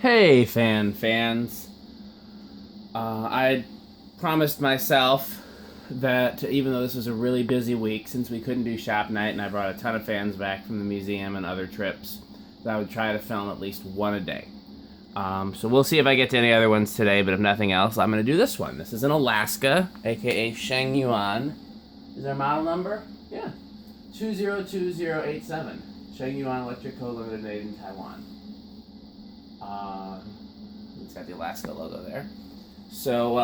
Hey, fans. I promised myself that even though this was a really busy week, since we couldn't do shop night and I brought a ton of fans back from the museum and other trips, that I would try to film at least one a day. So we'll see if I get to any other ones today, but if nothing else, I'm going to do this one. This is an Alaska, aka Sheng Yuan. Is there a model number? Yeah. 202087. Sheng Yuan Electric Co. Limited, made in Taiwan. It's got the Alaska logo there. So,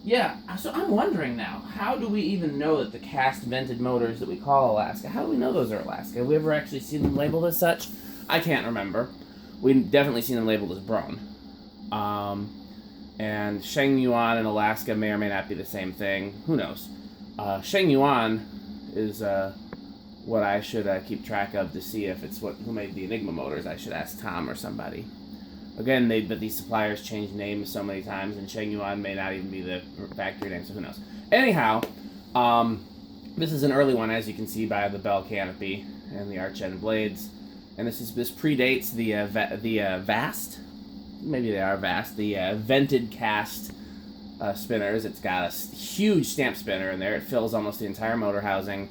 yeah. So I'm wondering now, how do we even know that the cast vented motors that we call Alaska, how do we know those are Alaska? Have we ever actually seen them labeled as such? I can't remember. We've definitely seen them labeled as broan. And Sheng Yuan and Alaska may or may not be the same thing. Who knows? Sheng Yuan is what I should keep track of to see if it's who made the Enigma motors. I should ask Tom or somebody. Again, but these suppliers change names so many times, and Sheng Yuan may not even be the factory name, so who knows. Anyhow, this is an early one, as you can see by the bell canopy and the arch end blades. And this predates the Vast. Maybe they are Vast. The vented cast spinners. It's got a huge stamp spinner in there. It fills almost the entire motor housing,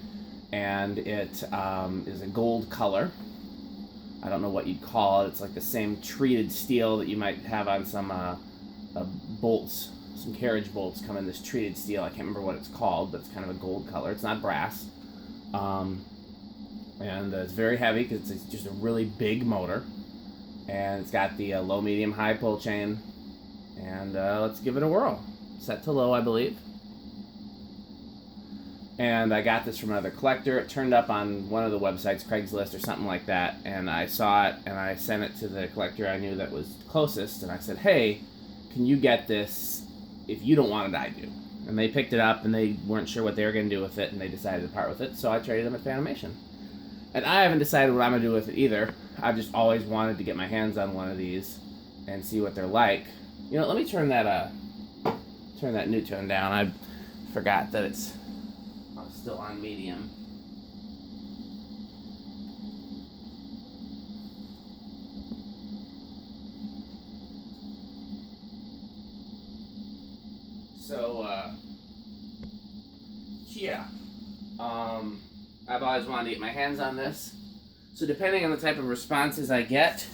and it is a gold color. I don't know what you'd call it. It's like the same treated steel that you might have on some bolts. Some carriage bolts come in this treated steel. I can't remember what it's called, but it's kind of a gold color. It's not brass. And it's very heavy because it's just a really big motor. And it's got the low, medium, high pull chain. And let's give it a whirl. Set to low, I believe. And I got this from another collector. It turned up on one of the websites, Craigslist or something like that. And I saw it, and I sent it to the collector I knew that was closest. And I said, hey, can you get this? If you don't want it, I do. And they picked it up, and they weren't sure what they were going to do with it, and they decided to part with it. So I traded them at Fanimation. And I haven't decided what I'm going to do with it either. I've just always wanted to get my hands on one of these and see what they're like. You know, let me turn that Newton down. I forgot that it's still on medium. So, yeah. I've always wanted to get my hands on this. So depending on the type of responses I get,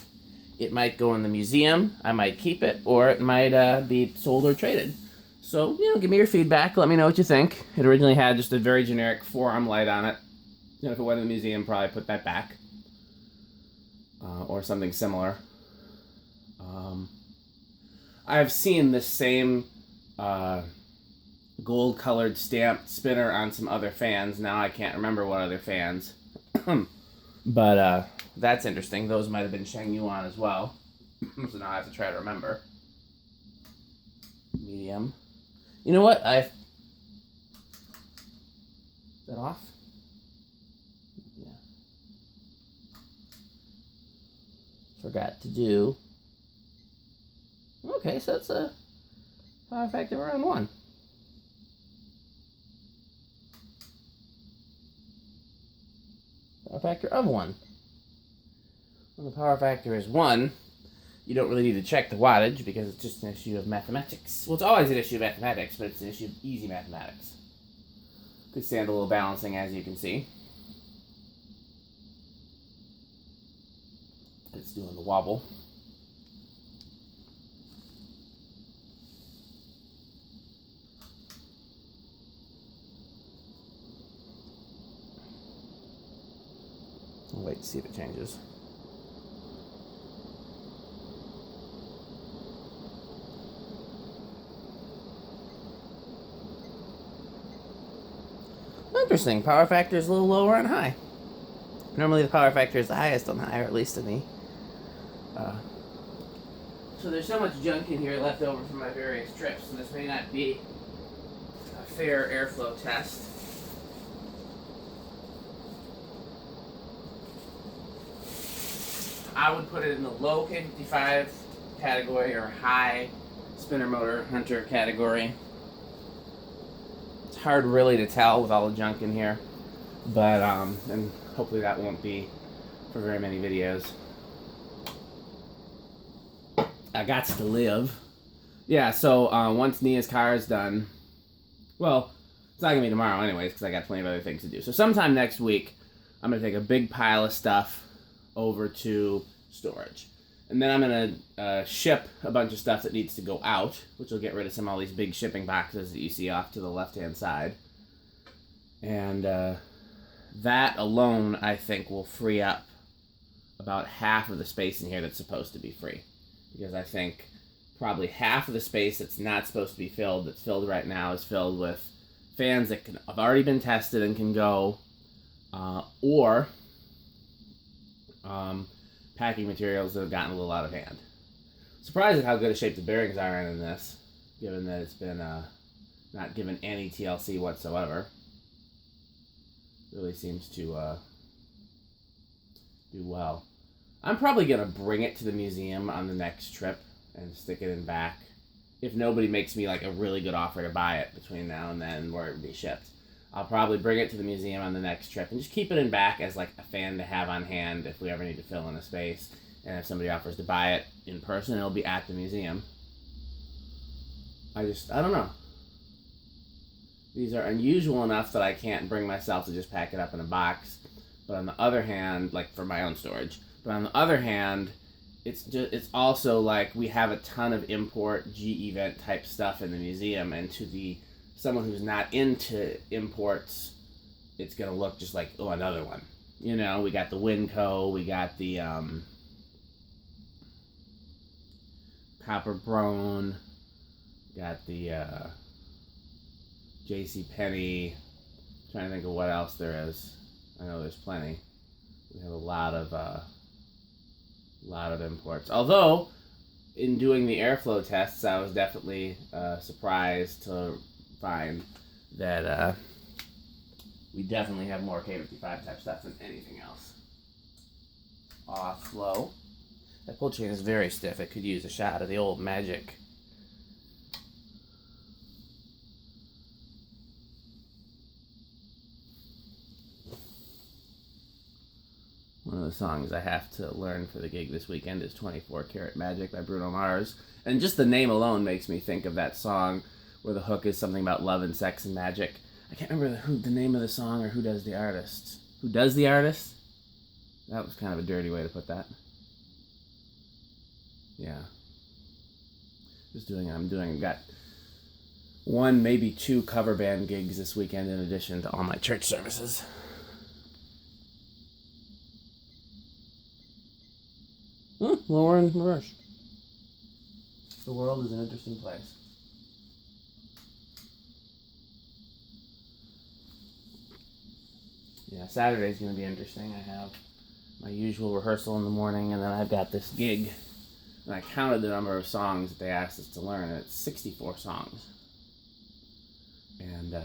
it might go in the museum, I might keep it, or it might be sold or traded. So, give me your feedback. Let me know what you think. It originally had just a very generic forearm light on it. If it went in the museum, probably put that back. Or something similar. I've seen this same gold-colored stamped spinner on some other fans. Now I can't remember what other fans. But that's interesting. Those might have been Sheng Yuan as well. So now I have to try to remember. Medium. You know what? Is that off? Yeah. Forgot to do. Okay, so it's a power factor around 1. Power factor of 1. When the power factor is 1, you don't really need to check the wattage because it's just an issue of mathematics. Well, it's always an issue of mathematics, but it's an issue of easy mathematics. Could stand a little balancing, as you can see. It's doing the wobble. I'll wait to see if it changes. Interesting. Power factor is a little lower on high. Normally the power factor is the highest on high, or at least in the... So there's so much junk in here left over from my various trips, so this may not be a fair airflow test. I would put it in the low K55 category or high spinner motor hunter category. It's hard really to tell with all the junk in here, but and hopefully that won't be for very many videos. I got to live. Yeah, so once Nia's car is done, well, it's not going to be tomorrow anyways because I got plenty of other things to do. So sometime next week, I'm going to take a big pile of stuff over to storage. And then I'm going to ship a bunch of stuff that needs to go out, which will get rid of all these big shipping boxes that you see off to the left-hand side. And that alone, I think, will free up about half of the space in here that's supposed to be free. Because I think probably half of the space that's not supposed to be filled, that's filled right now, is filled with fans that have already been tested and can go, or packing materials that have gotten a little out of hand. Surprised at how good a shape the bearings are in this, given that it's been not given any TLC whatsoever. Really seems to do well. I'm probably going to bring it to the museum on the next trip and stick it in back. If nobody makes me like a really good offer to buy it between now and then where it would be shipped. I'll probably bring it to the museum on the next trip and just keep it in back as like a fan to have on hand if we ever need to fill in a space. And if somebody offers to buy it in person, it'll be at the museum. I don't know. These are unusual enough that I can't bring myself to just pack it up in a box. But on the other hand, like for my own storage. But on the other hand, it's also like we have a ton of import G-event type stuff in the museum, and to someone who's not into imports, it's gonna look just like, oh, another one. You know, we got the Winco, we got the copper broan, got the J.C. Penney. Trying to think of what else there is. I know there's plenty. We have a lot of imports. Although, in doing the airflow tests, I was definitely surprised to find that we definitely have more K55 type stuff than anything else. Off flow. That pull chain is very stiff. It could use a shot of the old magic. One of the songs I have to learn for the gig this weekend is 24 Karat Magic by Bruno Mars. And just the name alone makes me think of that song where the hook is something about love and sex and magic. I can't remember the name of the song or who does the artist. Who does the artist? That was kind of a dirty way to put that. Yeah. Got one, maybe two cover band gigs this weekend in addition to all my church services. Lower in reverse. The world is an interesting place. Yeah, Saturday's going to be interesting. I have my usual rehearsal in the morning, and then I've got this gig. And I counted the number of songs that they asked us to learn, and it's 64 songs. And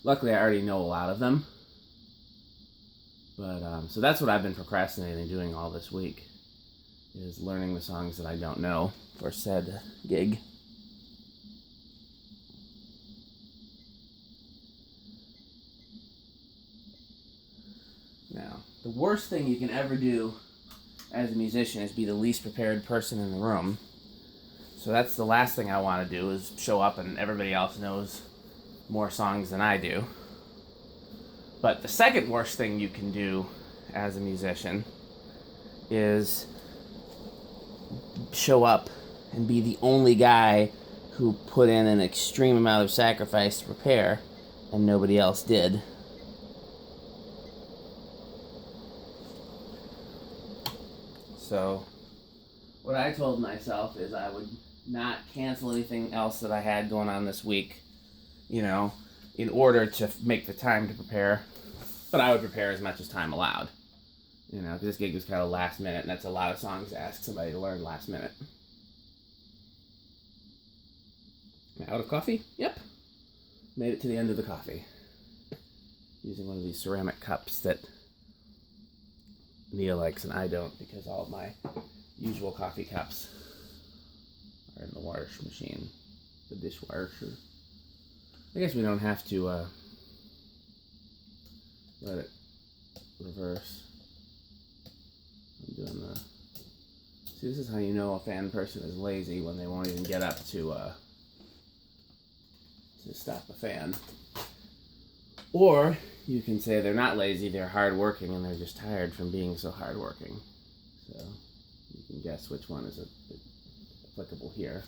luckily I already know a lot of them. But so that's what I've been procrastinating doing all this week, is learning the songs that I don't know for said gig. Now, the worst thing you can ever do as a musician is be the least prepared person in the room. So that's the last thing I want to do, is show up and everybody else knows more songs than I do. But the second worst thing you can do as a musician is show up and be the only guy who put in an extreme amount of sacrifice to prepare and nobody else did. So what I told myself is I would not cancel anything else that I had going on this week, in order to make the time to prepare. But I would prepare as much as time allowed. Because this gig was kind of last minute, and that's a lot of songs to ask somebody to learn last minute. Am I out of coffee? Yep. Made it to the end of the coffee. Using one of these ceramic cups that Nia likes and I don't, because all of my usual coffee cups are in the wash machine, the dishwasher. I guess we don't have to let it reverse. I'm doing the See, this is how you know a fan person is lazy, when they won't even get up to stop the fan. Or you can say they're not lazy, they're hardworking, and they're just tired from being so hardworking. So you can guess which one is applicable here.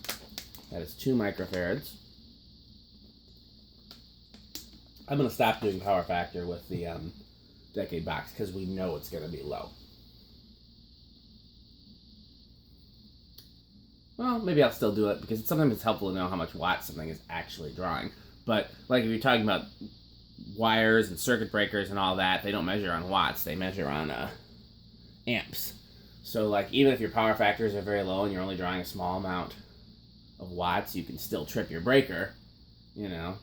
That is 2 microfarads. I'm going to stop doing power factor with the decade box because we know it's going to be low. Well, maybe I'll still do it because sometimes it's helpful to know how much watts something is actually drawing. But like if you're talking about wires and circuit breakers and all that, they don't measure on watts, they measure on amps. So like even if your power factors are very low and you're only drawing a small amount of watts, you can still trip your breaker, you know.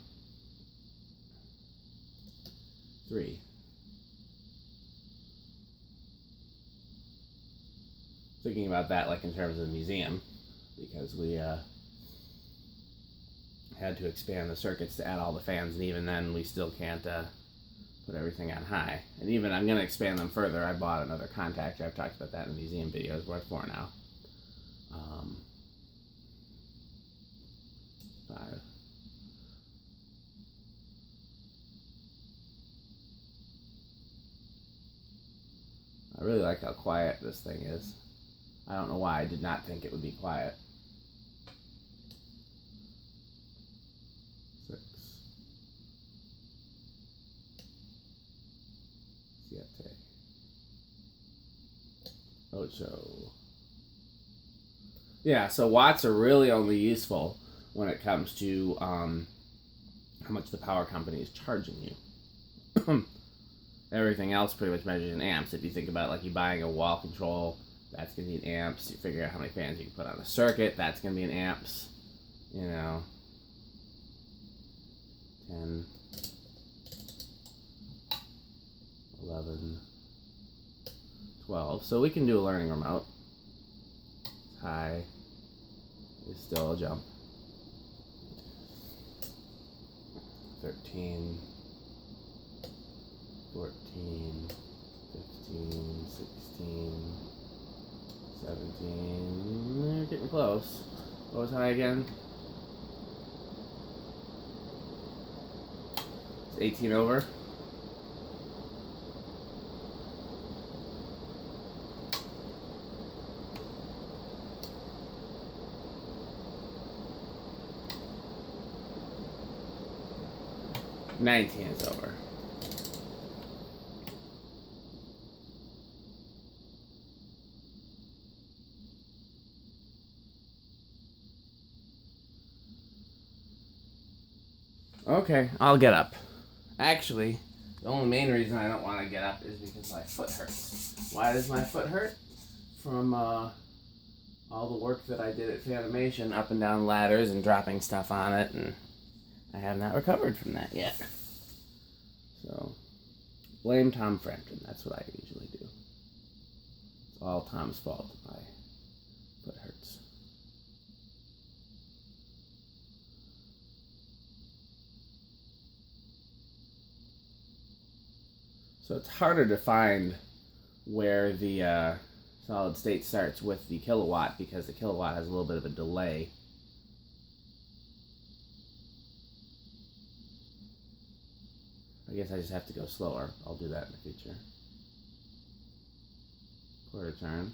3. Thinking about that like in terms of the museum, because we had to expand the circuits to add all the fans, and even then we still can't put everything on high. And even I'm going to expand them further. I bought another contactor. I've talked about that in museum videos. We're at 4 now. 5. I really like how quiet this thing is. I don't know why. I did not think it would be quiet. 6. 7. 8. Yeah, so watts are really only useful when it comes to how much the power company is charging you. Everything else pretty much measures in amps. If you think about it, like you buying a wall control, that's going to be in amps. You figure out how many fans you can put on a circuit, that's going to be in amps. You know, 10, 11, 12. So we can do a learning remote. High is still a jump. 13, 14, 15, 16, 17. They're getting close. What was high again? It's 18 over. $19 is over. Okay, I'll get up. Actually, the only main reason I don't want to get up is because my foot hurts. Why does my foot hurt? From all the work that I did at Fanimation, up and down ladders and dropping stuff on it, and I have not recovered from that yet. So, blame Tom Frampton. That's what I usually do. It's all Tom's fault if my foot hurts. So it's harder to find where the solid state starts with the kilowatt, because the kilowatt has a little bit of a delay. I guess I just have to go slower. I'll do that in the future. Quarter turn.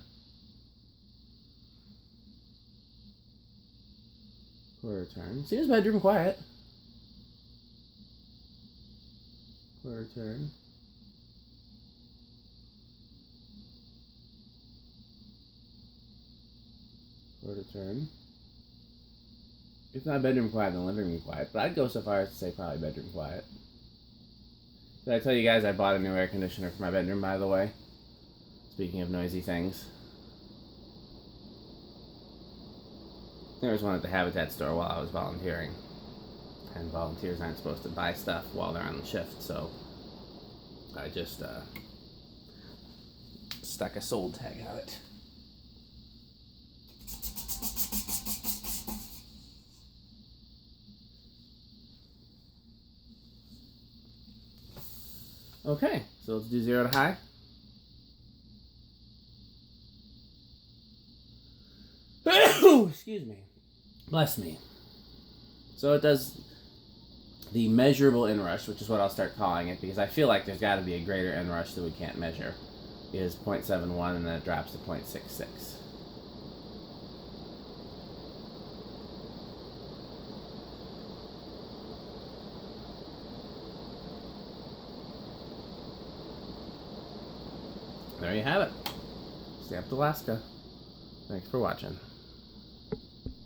Quarter turn. Seems bedroom quiet. Quarter turn. Quarter turn. If not bedroom quiet, then living room quiet. But I'd go so far as to say probably bedroom quiet. Did I tell you guys I bought a new air conditioner for my bedroom, by the way? Speaking of noisy things. There was one at the Habitat store while I was volunteering. And volunteers aren't supposed to buy stuff while they're on the shift, so I just stuck a sold tag on it. Okay, so let's do 0 to high. Excuse me. Bless me. So it does the measurable inrush, which is what I'll start calling it, because I feel like there's got to be a greater inrush that we can't measure, is 0.71, and then it drops to 0.66. There you have it. Stamped Alaska. Thanks for watching.